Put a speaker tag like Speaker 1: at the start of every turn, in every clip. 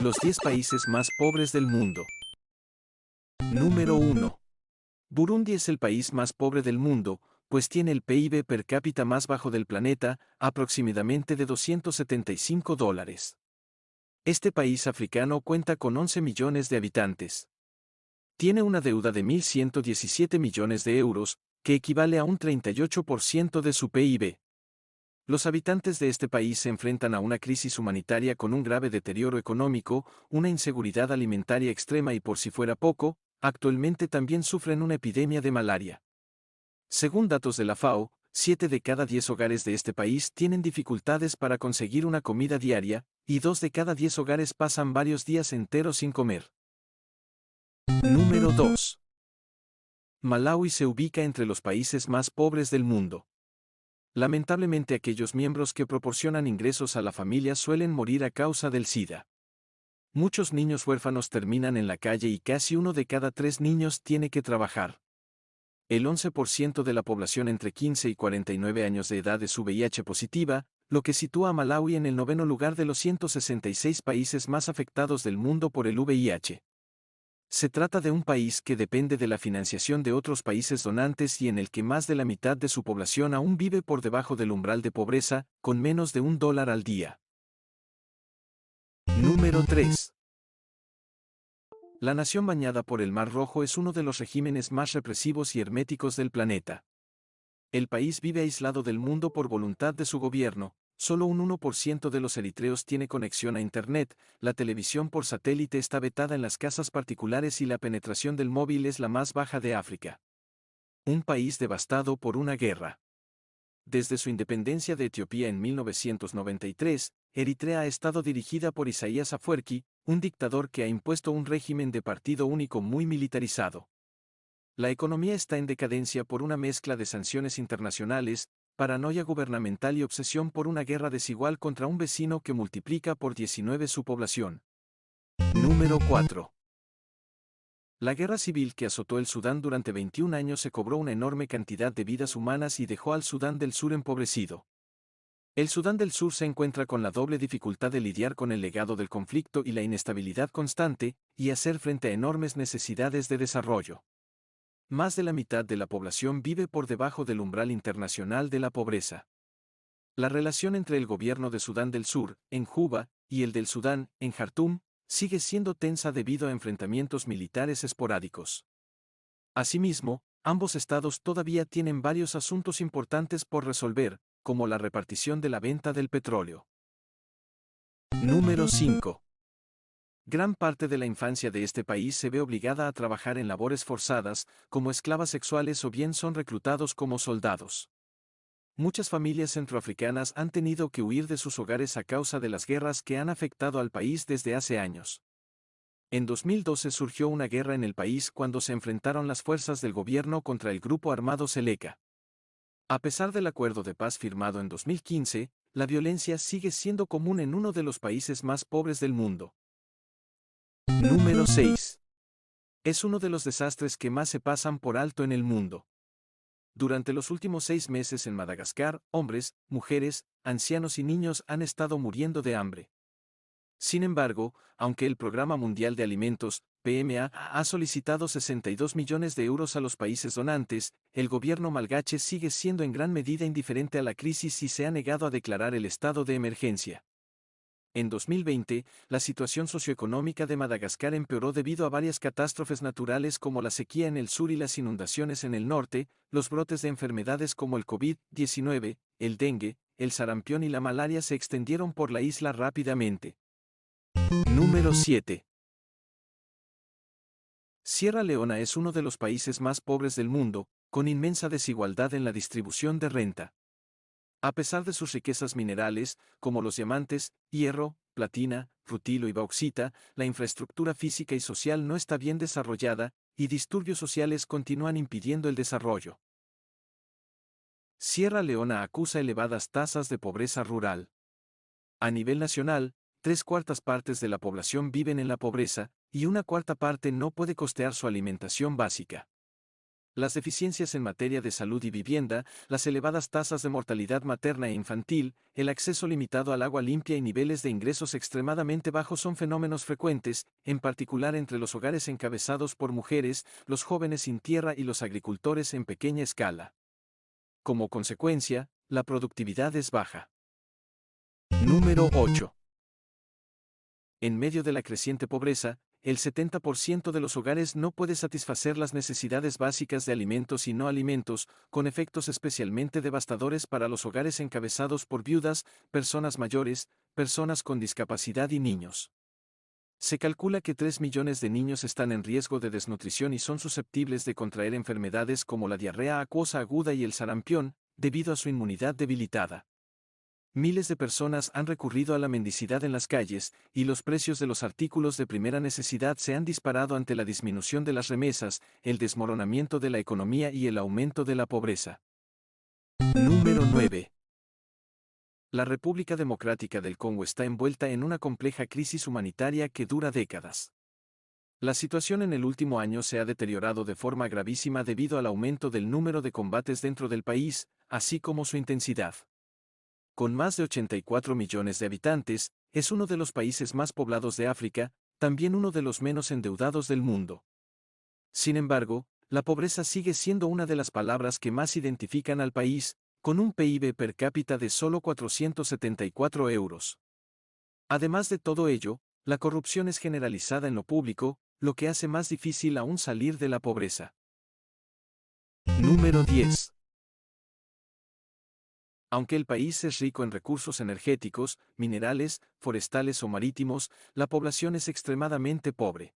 Speaker 1: Los 10 países más pobres del mundo. Número 1. Burundi es el país más pobre del mundo, pues tiene el PIB per cápita más bajo del planeta, aproximadamente de $275. Este país africano cuenta con 11 millones de habitantes. Tiene una deuda de 1.117 millones de euros, que equivale a un 38% de su PIB. Los habitantes de este país se enfrentan a una crisis humanitaria con un grave deterioro económico, una inseguridad alimentaria extrema y por si fuera poco, actualmente también sufren una epidemia de malaria. Según datos de la FAO, 7 de cada 10 hogares de este país tienen dificultades para conseguir una comida diaria, y 2 de cada 10 hogares pasan varios días enteros sin comer. Número 2. Malaui se ubica entre los países más pobres del mundo. Lamentablemente aquellos miembros que proporcionan ingresos a la familia suelen morir a causa del SIDA. Muchos niños huérfanos terminan en la calle y casi 1 de cada 3 niños tiene que trabajar. El 11% de la población entre 15 y 49 años de edad es VIH positiva, lo que sitúa a Malaui en el noveno lugar de los 166 países más afectados del mundo por el VIH. Se trata de un país que depende de la financiación de otros países donantes y en el que más de la mitad de su población aún vive por debajo del umbral de pobreza, con menos de $1 al día. Número 3. La nación bañada por el Mar Rojo es uno de los regímenes más represivos y herméticos del planeta. El país vive aislado del mundo por voluntad de su gobierno. Solo un 1% de los eritreos tiene conexión a Internet, la televisión por satélite está vetada en las casas particulares y la penetración del móvil es la más baja de África. Un país devastado por una guerra. Desde su independencia de Etiopía en 1993, Eritrea ha estado dirigida por Isaías Afwerki, un dictador que ha impuesto un régimen de partido único muy militarizado. La economía está en decadencia por una mezcla de sanciones internacionales, paranoia gubernamental y obsesión por una guerra desigual contra un vecino que multiplica por 19 su población. Número 4. La guerra civil que azotó el Sudán durante 21 años se cobró una enorme cantidad de vidas humanas y dejó al Sudán del Sur empobrecido. El Sudán del Sur se encuentra con la doble dificultad de lidiar con el legado del conflicto y la inestabilidad constante, y hacer frente a enormes necesidades de desarrollo. Más de la mitad de la población vive por debajo del umbral internacional de la pobreza. La relación entre el gobierno de Sudán del Sur, en Juba, y el del Sudán, en Jartum, sigue siendo tensa debido a enfrentamientos militares esporádicos. Asimismo, ambos estados todavía tienen varios asuntos importantes por resolver, como la repartición de la venta del petróleo. Número 5. Gran parte de la infancia de este país se ve obligada a trabajar en labores forzadas, como esclavas sexuales o bien son reclutados como soldados. Muchas familias centroafricanas han tenido que huir de sus hogares a causa de las guerras que han afectado al país desde hace años. En 2012 surgió una guerra en el país cuando se enfrentaron las fuerzas del gobierno contra el grupo armado Seleka. A pesar del acuerdo de paz firmado en 2015, la violencia sigue siendo común en uno de los países más pobres del mundo. Número 6. Es uno de los desastres que más se pasan por alto en el mundo. Durante los últimos 6 meses en Madagascar, hombres, mujeres, ancianos y niños han estado muriendo de hambre. Sin embargo, aunque el Programa Mundial de Alimentos, PMA, ha solicitado 62 millones de euros a los países donantes, el gobierno malgache sigue siendo en gran medida indiferente a la crisis y se ha negado a declarar el estado de emergencia. En 2020, la situación socioeconómica de Madagascar empeoró debido a varias catástrofes naturales como la sequía en el sur y las inundaciones en el norte, los brotes de enfermedades como el COVID-19, el dengue, el sarampión y la malaria se extendieron por la isla rápidamente. Número 7. Sierra Leona es uno de los países más pobres del mundo, con inmensa desigualdad en la distribución de renta. A pesar de sus riquezas minerales, como los diamantes, hierro, platina, rutilo y bauxita, la infraestructura física y social no está bien desarrollada, y disturbios sociales continúan impidiendo el desarrollo. Sierra Leona acusa elevadas tasas de pobreza rural. A nivel nacional, 3/4 partes de la población viven en la pobreza, y 1/4 parte no puede costear su alimentación básica. Las deficiencias en materia de salud y vivienda, las elevadas tasas de mortalidad materna e infantil, el acceso limitado al agua limpia y niveles de ingresos extremadamente bajos son fenómenos frecuentes, en particular entre los hogares encabezados por mujeres, los jóvenes sin tierra y los agricultores en pequeña escala. Como consecuencia, la productividad es baja. Número 8. En medio de la creciente pobreza, el 70% de los hogares no puede satisfacer las necesidades básicas de alimentos y no alimentos, con efectos especialmente devastadores para los hogares encabezados por viudas, personas mayores, personas con discapacidad y niños. Se calcula que 3 millones de niños están en riesgo de desnutrición y son susceptibles de contraer enfermedades como la diarrea acuosa aguda y el sarampión, debido a su inmunidad debilitada. Miles de personas han recurrido a la mendicidad en las calles, y los precios de los artículos de primera necesidad se han disparado ante la disminución de las remesas, el desmoronamiento de la economía y el aumento de la pobreza. Número 9. La República Democrática del Congo está envuelta en una compleja crisis humanitaria que dura décadas. La situación en el último año se ha deteriorado de forma gravísima debido al aumento del número de combates dentro del país, así como su intensidad. Con más de 84 millones de habitantes, es uno de los países más poblados de África, también uno de los menos endeudados del mundo. Sin embargo, la pobreza sigue siendo una de las palabras que más identifican al país, con un PIB per cápita de solo 474 euros. Además de todo ello, la corrupción es generalizada en lo público, lo que hace más difícil aún salir de la pobreza. Número 10. Aunque el país es rico en recursos energéticos, minerales, forestales o marítimos, la población es extremadamente pobre.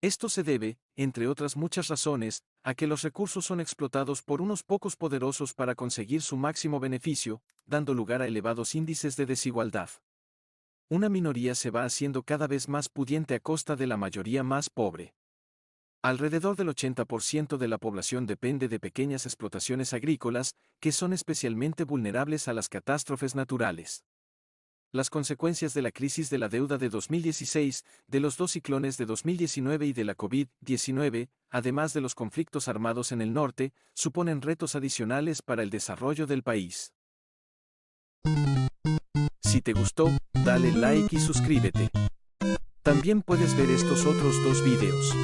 Speaker 1: Esto se debe, entre otras muchas razones, a que los recursos son explotados por unos pocos poderosos para conseguir su máximo beneficio, dando lugar a elevados índices de desigualdad. Una minoría se va haciendo cada vez más pudiente a costa de la mayoría más pobre. Alrededor del 80% de la población depende de pequeñas explotaciones agrícolas, que son especialmente vulnerables a las catástrofes naturales. Las consecuencias de la crisis de la deuda de 2016, de los dos ciclones de 2019 y de la COVID-19, además de los conflictos armados en el norte, suponen retos adicionales para el desarrollo del país. Si te gustó, dale like y suscríbete. También puedes ver estos otros dos videos.